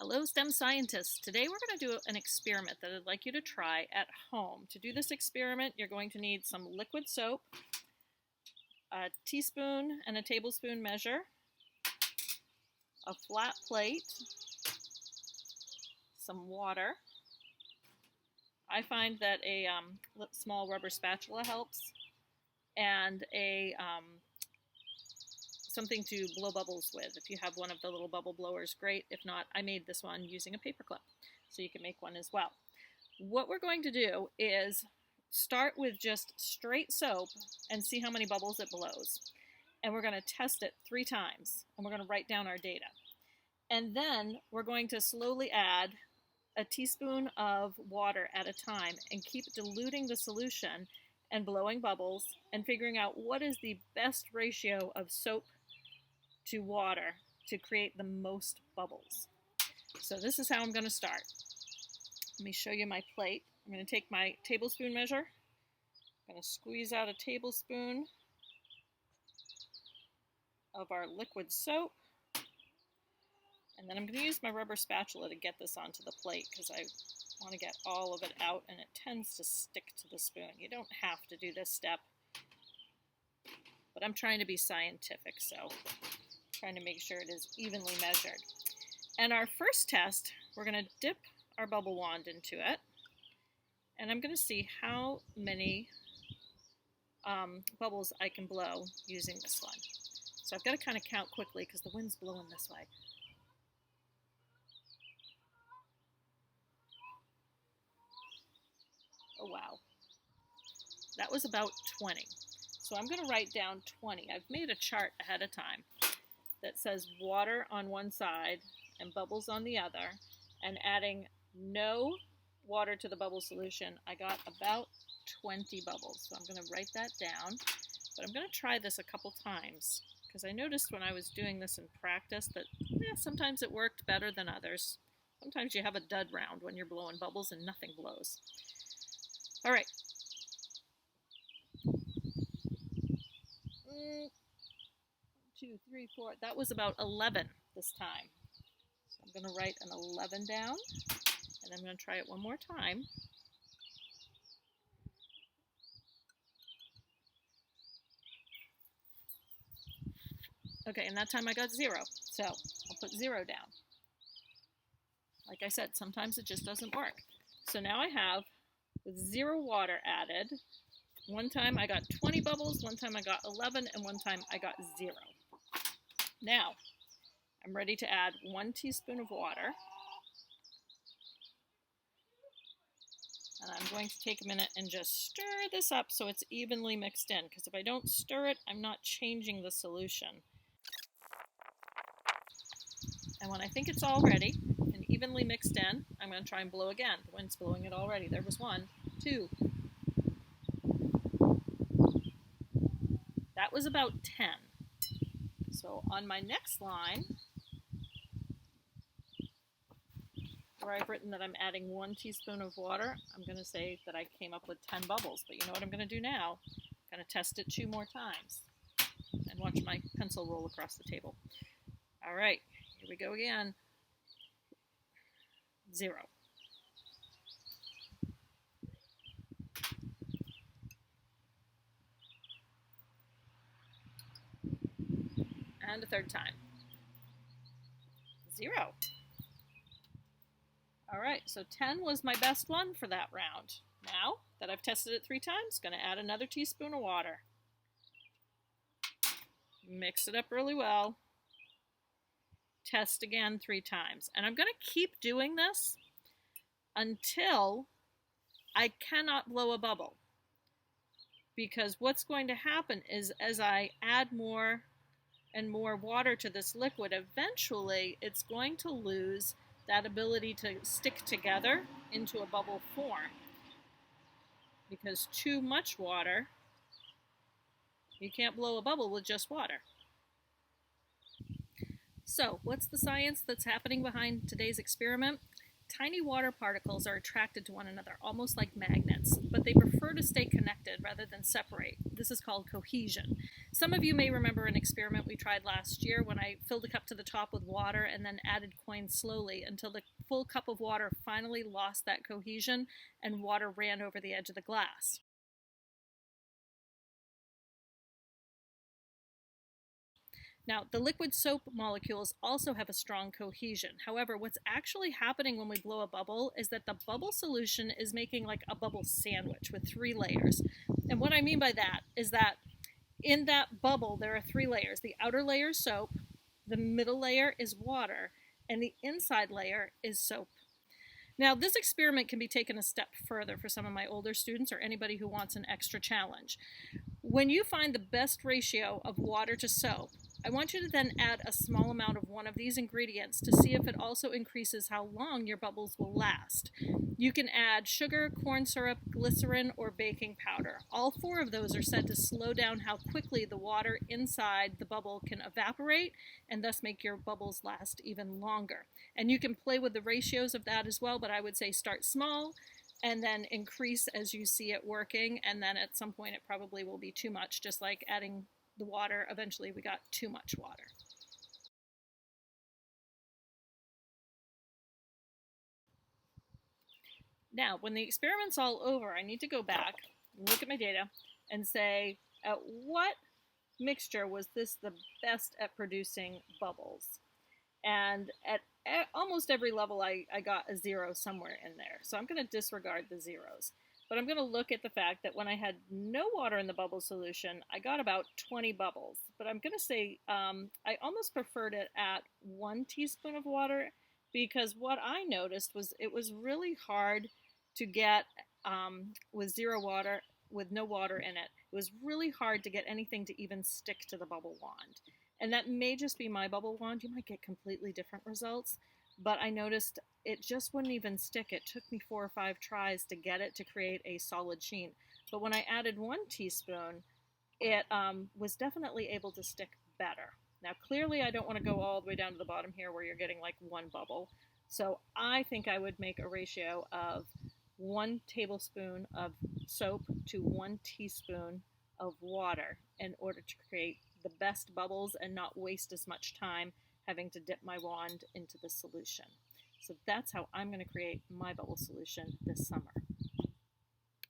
Hello STEM scientists. Today we're going to do an experiment that I'd like you to try at home. To do this experiment, you're going to need some liquid soap, a teaspoon and a tablespoon measure, a flat plate, some water. I find that a small rubber spatula helps, and something to blow bubbles with. If you have one of the little bubble blowers, great. If not, I made this one using a paper clip, so you can make one as well. What we're going to do is start with just straight soap and see how many bubbles it blows. And we're going to test it 3 times, and we're going to write down our data. And then we're going to slowly add a teaspoon of water at a time and keep diluting the solution and blowing bubbles and figuring out what is the best ratio of soap to water to create the most bubbles. So this is how I'm going to start. Let me show you my plate. I'm going to take my tablespoon measure. I'm going to squeeze out a tablespoon of our liquid soap. And then I'm going to use my rubber spatula to get this onto the plate because I want to get all of it out and it tends to stick to the spoon. You don't have to do this step, but I'm trying to be scientific, so trying to make sure it is evenly measured. And our first test, we're going to dip our bubble wand into it, and I'm going to see how many bubbles I can blow using this one. So I've got to kind of count quickly because the wind's blowing this way. Oh wow, that was about 20. So I'm going to write down 20. I've made a chart ahead of time that says water on one side and bubbles on the other, and adding no water to the bubble solution, I got about 20 bubbles. So I'm going to write that down, but I'm going to try this a couple times because I noticed when I was doing this in practice that sometimes it worked better than others. Sometimes you have a dud round when you're blowing bubbles and nothing blows. All right. 1, 2, 3, 4. That was about 11 this time. So I'm going to write an 11 down, and I'm going to try it one more time. Okay, and that time I got 0, so I'll put 0 down. Like I said, sometimes it just doesn't work. So now I have, with 0 water added, one time I got 20 bubbles, one time I got 11, and one time I got 0. Now, I'm ready to add 1 teaspoon of water. And I'm going to take a minute and just stir this up so it's evenly mixed in, because if I don't stir it, I'm not changing the solution. And when I think it's all ready and evenly mixed in, I'm going to try and blow again. The wind's blowing it already. There was 1, 2. That was about 10. So on my next line, where I've written that I'm adding 1 teaspoon of water, I'm going to say that I came up with 10 bubbles. But you know what I'm going to do now? I'm going to test it 2 more times and watch my pencil roll across the table. All right, here we go again. 0. And a 3rd time. 0. All right, so 10 was my best one for that round. Now that I've tested it 3 times, going to add another teaspoon of water. Mix it up really well. Test again 3 times. And I'm going to keep doing this until I cannot blow a bubble. Because what's going to happen is as I add more and more water to this liquid, eventually it's going to lose that ability to stick together into a bubble form. Because too much water, you can't blow a bubble with just water. So, what's the science that's happening behind today's experiment? tiny water particles are attracted to one another, almost like magnets, but they prefer to stay connected rather than separate. This is called cohesion. Some of you may remember an experiment we tried last year when I filled a cup to the top with water and then added coins slowly until the full cup of water finally lost that cohesion and water ran over the edge of the glass. Now, the liquid soap molecules also have a strong cohesion. However, what's actually happening when we blow a bubble is that the bubble solution is making like a bubble sandwich with 3 layers. And what I mean by that is that in that bubble, there are 3 layers. The outer layer is soap, the middle layer is water, and the inside layer is soap. Now, this experiment can be taken a step further for some of my older students or anybody who wants an extra challenge. When you find the best ratio of water to soap, I want you to then add a small amount of one of these ingredients to see if it also increases how long your bubbles will last. You can add sugar, corn syrup, glycerin, or baking powder. All 4 of those are said to slow down how quickly the water inside the bubble can evaporate and thus make your bubbles last even longer. And you can play with the ratios of that as well, but I would say start small and then increase as you see it working, and then at some point it probably will be too much, just like adding the water. Eventually we got too much water. Now, when the experiment's all over, I need to go back and look at my data and say, at what mixture was this the best at producing bubbles? And at almost every level, I got a 0 somewhere in there. So I'm going to disregard the zeros. But I'm going to look at the fact that when I had no water in the bubble solution, I got about 20 bubbles. But I'm going to say I almost preferred it at 1 teaspoon of water, because what I noticed was it was really hard to get with 0 water, with no water in it. It was really hard to get anything to even stick to the bubble wand. And that may just be my bubble wand. You might get completely different results. But I noticed it just wouldn't even stick. It took me 4 or 5 tries to get it to create a solid sheen. But when I added 1 teaspoon, it was definitely able to stick better. Now, clearly, I don't want to go all the way down to the bottom here where you're getting like 1 bubble. So I think I would make a ratio of 1 tablespoon of soap to 1 teaspoon of water in order to create the best bubbles and not waste as much time having to dip my wand into the solution. So that's how I'm going to create my bubble solution this summer.